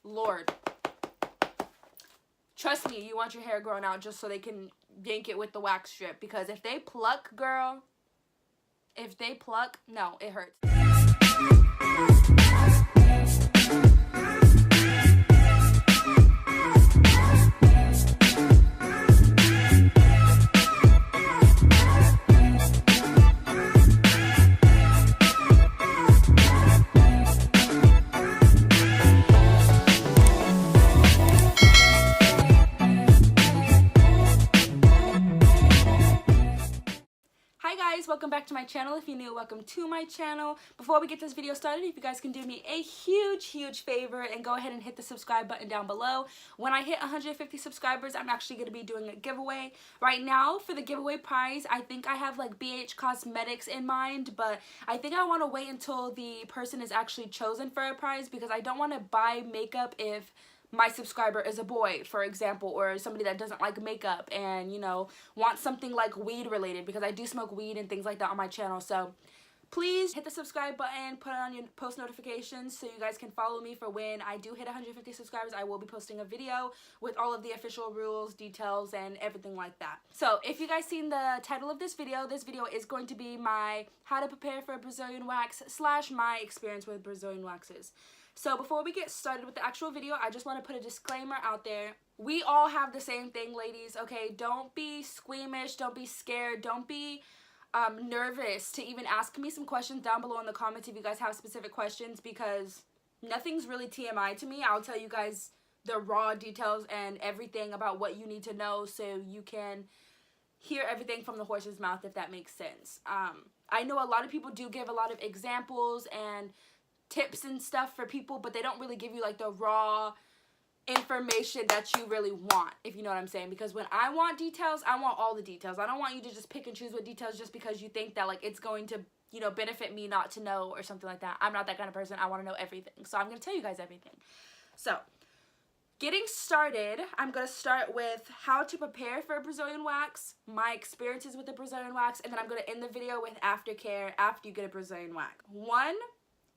Lord. Trust me, you want your hair grown out just so they can yank it with the wax strip. Because if they pluck, girl, if they pluck, no, it hurts. Welcome back to my channel. If you're new, welcome to my channel. Before we get this video started, if you guys can do me a huge favor and go ahead and hit the subscribe button down below. When I hit 150 subscribers, I'm actually going to be doing a giveaway. Right now, for the giveaway prize, I think I have like BH Cosmetics in mind, but I think I want to wait until the person is actually chosen for a prize because I don't want to buy makeup if my subscriber is a boy, for example, or somebody that doesn't like makeup and, you know, wants something like weed related, because I do smoke weed and things like that on my channel. So please hit the subscribe button, put it on your post notifications so you guys can follow me for when I do hit 150 subscribers. I will be posting a video with all of the official rules, details, and everything like that. So if you guys seen the title of this video is going to be my how to prepare for a Brazilian wax / my experience with Brazilian waxes. So before we get started with the actual video, I just want to put a disclaimer out there. We all have the same thing, ladies, okay? Don't be squeamish, don't be scared, don't be nervous to even ask me some questions down below in the comments if you guys have specific questions, because nothing's really TMI to me. I'll tell you guys the raw details and everything about what you need to know so you can hear everything from the horse's mouth, if that makes sense. I know a lot of people do give a lot of examples and tips and stuff for people, but they don't really give you like the raw information that you really want, if you know what I'm saying. Because when I want details, I want all the details. I don't want you to just pick and choose what details just because you think that like it's going to, you know, benefit me not to know or something like that. I'm not that kind of person. I want to know everything, so I'm going to tell you guys everything. So getting started, I'm going to start with how to prepare for a Brazilian wax, my experiences with the Brazilian wax, and then I'm going to end the video with aftercare after you get a Brazilian wax.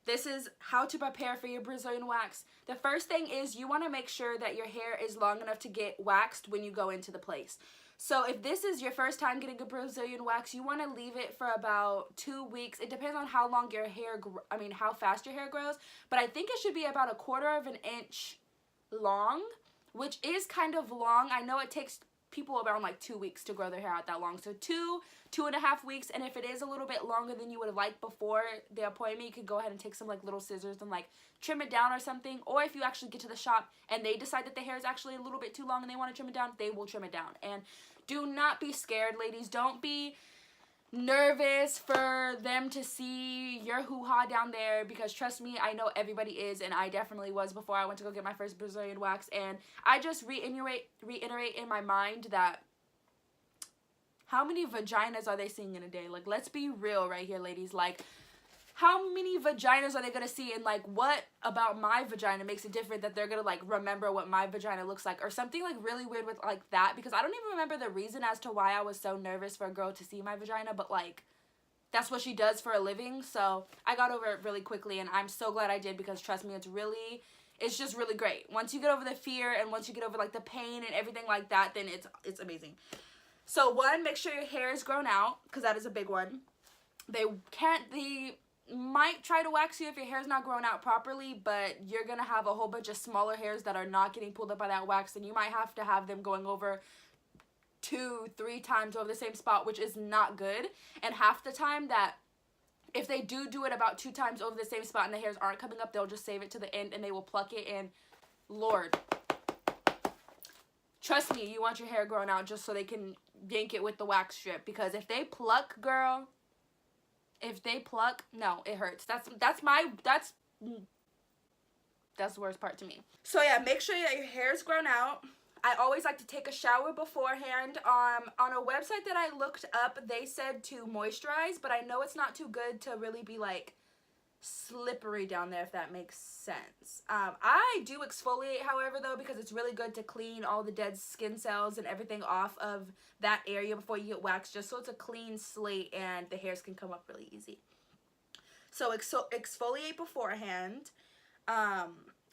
This is how to prepare for your Brazilian wax. The first thing is you want to make sure that your hair is long enough to get waxed when you go into the place. So if this is your first time getting a Brazilian wax, you want to leave it for about 2 weeks. It depends on how long your hair, how fast your hair grows. But I think it should be about 1/4 of an inch long, which is kind of long. I know it takes people around like 2 weeks to grow their hair out that long. So 2.5 weeks, and if it is a little bit longer than you would have liked before the appointment, you could go ahead and take some like little scissors and like trim it down or something. Or if you actually get to the shop and they decide that the hair is actually a little bit too long and they want to trim it down, they will trim it down. And do not be scared, ladies. Don't be nervous for them to see your hoo-ha down there, because trust me, I know everybody is, and I definitely was before I went to go get my first Brazilian wax. And I just reiterate in my mind that how many vaginas are they seeing in a day? Like, let's be real right here, ladies. Like, how many vaginas are they gonna see, and like what about my vagina makes it different that they're gonna like remember what my vagina looks like, or something like really weird with like that? Because I don't even remember the reason as to why I was so nervous for a girl to see my vagina, but like that's what she does for a living. So I got over it really quickly, and I'm so glad I did, because trust me, it's just really great. Once you get over the fear and once you get over like the pain and everything like that, then it's amazing. So one, make sure your hair is grown out, because that is a big one. They might try to wax you if your hair is not grown out properly, but you're gonna have a whole bunch of smaller hairs that are not getting pulled up by that wax, and you might have to have them going over 2-3 times over the same spot, which is not good. And half the time, that if they do it about 2 times over the same spot and the hairs aren't coming up, they'll just save it to the end and they will pluck it. And Lord, trust me, you want your hair grown out just so they can yank it with the wax strip, because if they pluck, girl, if they pluck, no, it hurts. That's the worst part to me. So yeah, make sure that your hair is grown out. I always like to take a shower beforehand. On a website that I looked up, they said to moisturize, but I know it's not too good to really be like slippery down there, if that makes sense. I do exfoliate, however, though, because it's really good to clean all the dead skin cells and everything off of that area before you get waxed, just so it's a clean slate and the hairs can come up really easy. So exfoliate beforehand.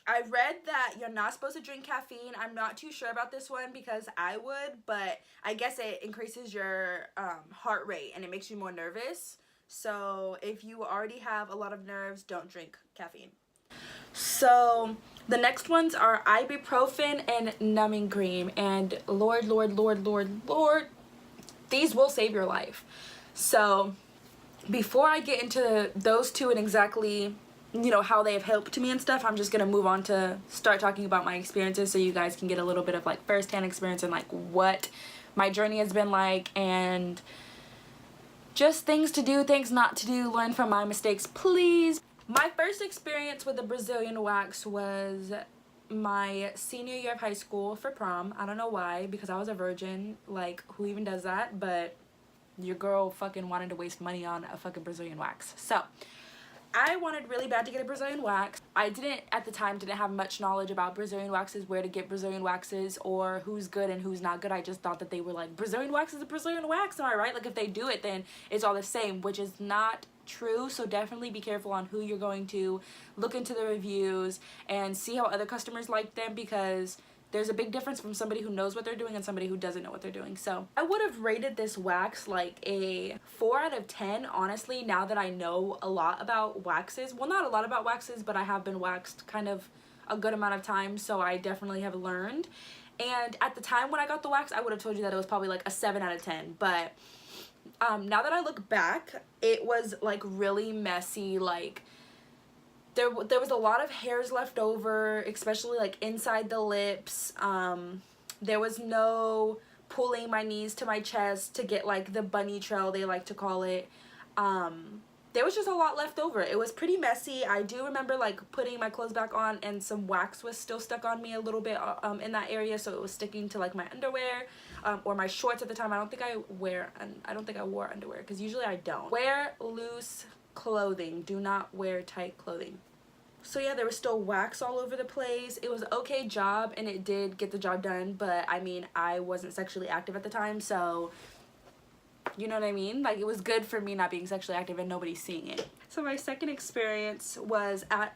I read that you're not supposed to drink caffeine. I'm not too sure about this one because I would, but I guess it increases your heart rate and it makes you more nervous. So if you already have a lot of nerves, don't drink caffeine. So the next ones are ibuprofen and numbing cream, and Lord, these will save your life. So before I get into those two and exactly, you know, how they have helped me and stuff, I'm just gonna move on to start talking about my experiences so you guys can get a little bit of like first-hand experience and like what my journey has been like, and just things to do, things not to do, learn from my mistakes, please. My first experience with the Brazilian wax was my senior year of high school for prom. I don't know why, because I was a virgin. Like, who even does that? But your girl fucking wanted to waste money on a fucking Brazilian wax. So I wanted really bad to get a Brazilian wax. I didn't, at the time, didn't have much knowledge about Brazilian waxes, where to get Brazilian waxes, or who's good and who's not good. I just thought that they were like, Brazilian wax is a Brazilian wax, am I right? Like, if they do it, then it's all the same, which is not true. So definitely be careful on who you're going to. Look into the reviews and see how other customers like them, because there's a big difference from somebody who knows what they're doing and somebody who doesn't know what they're doing. So I would have rated this wax like a 4 out of 10, honestly, now that I know a lot about waxes. Well, not a lot about waxes, but I have been waxed kind of a good amount of times, so I definitely have learned. And at the time when I got the wax, I would have told you that it was probably like a 7 out of 10, but now that I look back, it was like really messy. Like there was a lot of hairs left over, especially like inside the lips. There was no pulling my knees to my chest to get like the bunny trail, they like to call it. There was just a lot left over. It was pretty messy. I do remember like putting my clothes back on and some wax was still stuck on me a little bit in that area, so it was sticking to like my underwear or my shorts at the time. I don't think I wore underwear, because usually I don't. Wear loose clothing. Do not wear tight clothing. So yeah, there was still wax all over the place. It was an okay job and it did get the job done, but I mean, I wasn't sexually active at the time, so you know what I mean? Like, it was good for me not being sexually active and nobody seeing it. So my second experience was at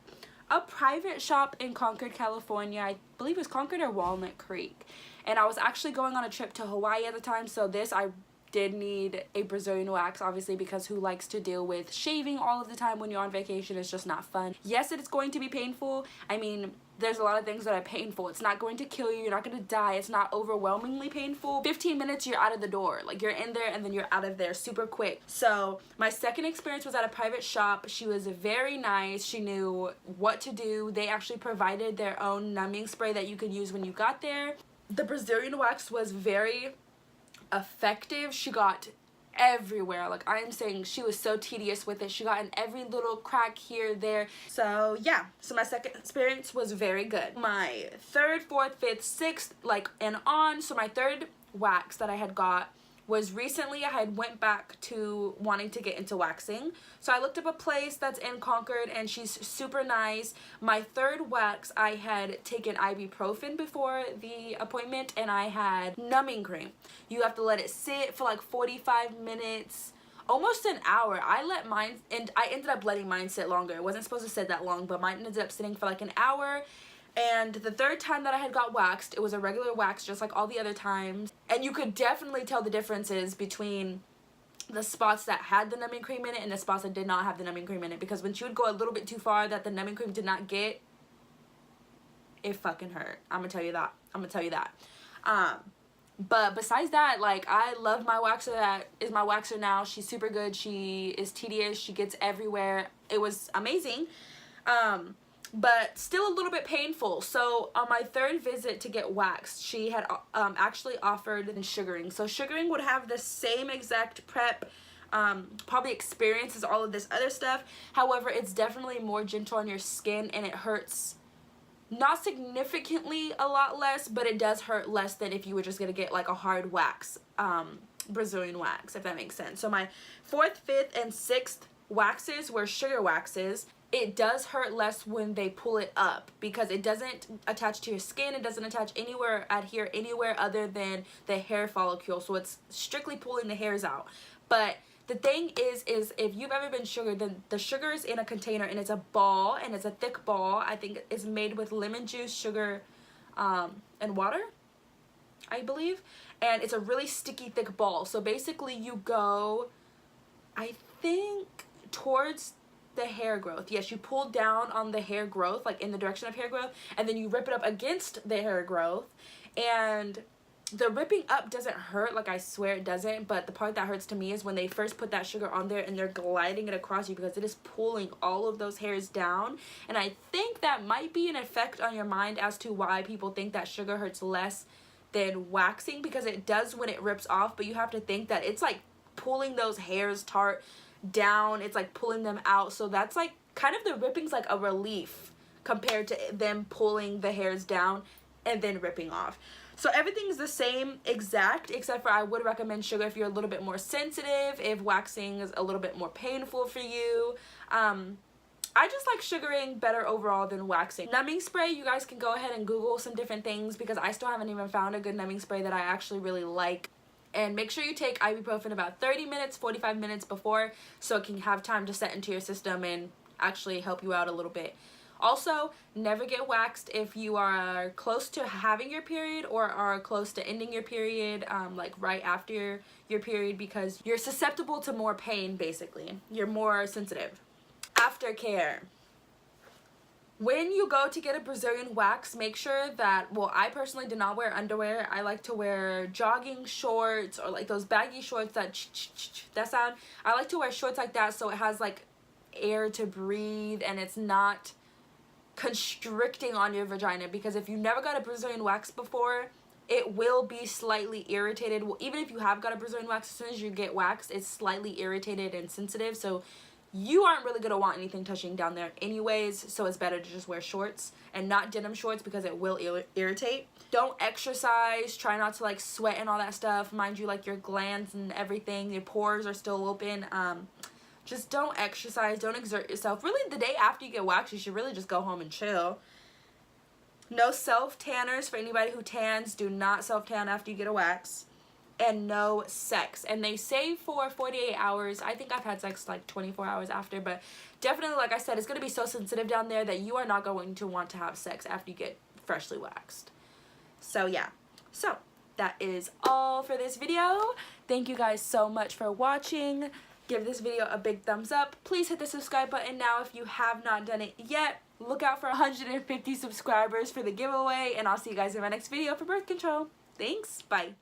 a private shop in Concord, California. I believe it was Concord or Walnut Creek. And I was actually going on a trip to Hawaii at the time, so I did need a Brazilian wax, obviously, because who likes to deal with shaving all of the time when you're on vacation? It's just not fun. Yes, it is going to be painful. I mean, there's a lot of things that are painful. It's not going to kill you. You're not going to die. It's not overwhelmingly painful. 15 minutes, you're out of the door. Like, you're in there and then you're out of there super quick. So my second experience was at a private shop. She was very nice. She knew what to do. They actually provided their own numbing spray that you could use when you got there. The Brazilian wax was very effective. She got everywhere. Like, I'm saying, she was so tedious with it. She got in every little crack here, there. So yeah, so my second experience was very good. My third, fourth, fifth, sixth, like, and on. So my third wax that I had got was recently. I had went back to wanting to get into waxing, so I looked up a place that's in Concord and she's super nice. My third wax, I had taken ibuprofen before the appointment and I had numbing cream. You have to let it sit for like 45 minutes, almost an hour. I let mine, and I ended up letting mine sit longer. It wasn't supposed to sit that long, but mine ended up sitting for like an hour. And the third time that I had got waxed, it was a regular wax just like all the other times. And you could definitely tell the differences between the spots that had the numbing cream in it and the spots that did not have the numbing cream in it. Because when she would go a little bit too far that the numbing cream did not get, it fucking hurt. I'm gonna tell you that. But besides that, like, I love my waxer that is my waxer now. She's super good. She is tedious. She gets everywhere. It was amazing. But still a little bit painful. So on my third visit to get waxed, she had actually offered sugaring. So sugaring would have the same exact prep, probably experience as all of this other stuff. However, it's definitely more gentle on your skin and it hurts not significantly a lot less, but it does hurt less than if you were just gonna get like a hard wax, Brazilian wax, if that makes sense. So my fourth, fifth, and sixth waxes were sugar waxes. It does hurt less when they pull it up because it doesn't attach to your skin. It doesn't attach adhere anywhere other than the hair follicle. So it's strictly pulling the hairs out. But The thing is if you've ever been sugared, then the sugar is in a container and it's a ball, and it's a thick ball. I think it's made with lemon juice, sugar, and water, I believe. And it's a really sticky, thick ball. So basically you go, I think, towards the hair growth. Yes, you pull down on the hair growth, like in the direction of hair growth, and then you rip it up against the hair growth. And the ripping up doesn't hurt, like I swear it doesn't, but the part that hurts to me is when they first put that sugar on there and they're gliding it across you, because it is pulling all of those hairs down. And I think that might be an effect on your mind as to why people think that sugar hurts less than waxing, because it does when it rips off, but you have to think that it's like pulling those hairs down, it's like pulling them out. So that's like kind of, the ripping's like a relief compared to them pulling the hairs down and then ripping off. So everything's the same exact, except for I would recommend sugar if you're a little bit more sensitive, if waxing is a little bit more painful for you. I just like sugaring better overall than waxing. Numbing spray, you guys can go ahead and Google some different things, because I still haven't even found a good numbing spray that I actually really like. And make sure you take ibuprofen about 30 minutes, 45 minutes before, so it can have time to set into your system and actually help you out a little bit. Also, never get waxed if you are close to having your period or are close to ending your period, like right after your period, because you're susceptible to more pain, basically. You're more sensitive. Aftercare. When you go to get a Brazilian wax, make sure that, well, I personally do not wear underwear. I like to wear jogging shorts, or like those baggy shorts that sound. I like to wear shorts like that so it has like air to breathe and it's not constricting on your vagina, because if you never got a Brazilian wax before, it will be slightly irritated. Well, even if you have got a Brazilian wax, as soon as you get waxed, it's slightly irritated and sensitive, so you aren't really gonna want anything touching down there anyways. So it's better to just wear shorts and not denim shorts, because it will irritate. Don't exercise, try not to like sweat and all that stuff. Mind you, like your glands and everything, your pores are still open. Just don't exercise, don't exert yourself. Really, the day after you get waxed, you should really just go home and chill. No self-tanners for anybody who tans. Do not self-tan after you get a wax. And no sex. And they say for 48 hours. I think I've had sex like 24 hours after, but definitely, like I said, it's going to be so sensitive down there that you are not going to want to have sex after you get freshly waxed. So yeah. So that is all for this video. Thank you guys so much for watching. Give this video a big thumbs up. Please hit the subscribe button now if you have not done it yet. Look out for 150 subscribers for the giveaway, and I'll see you guys in my next video for birth control. Thanks. Bye.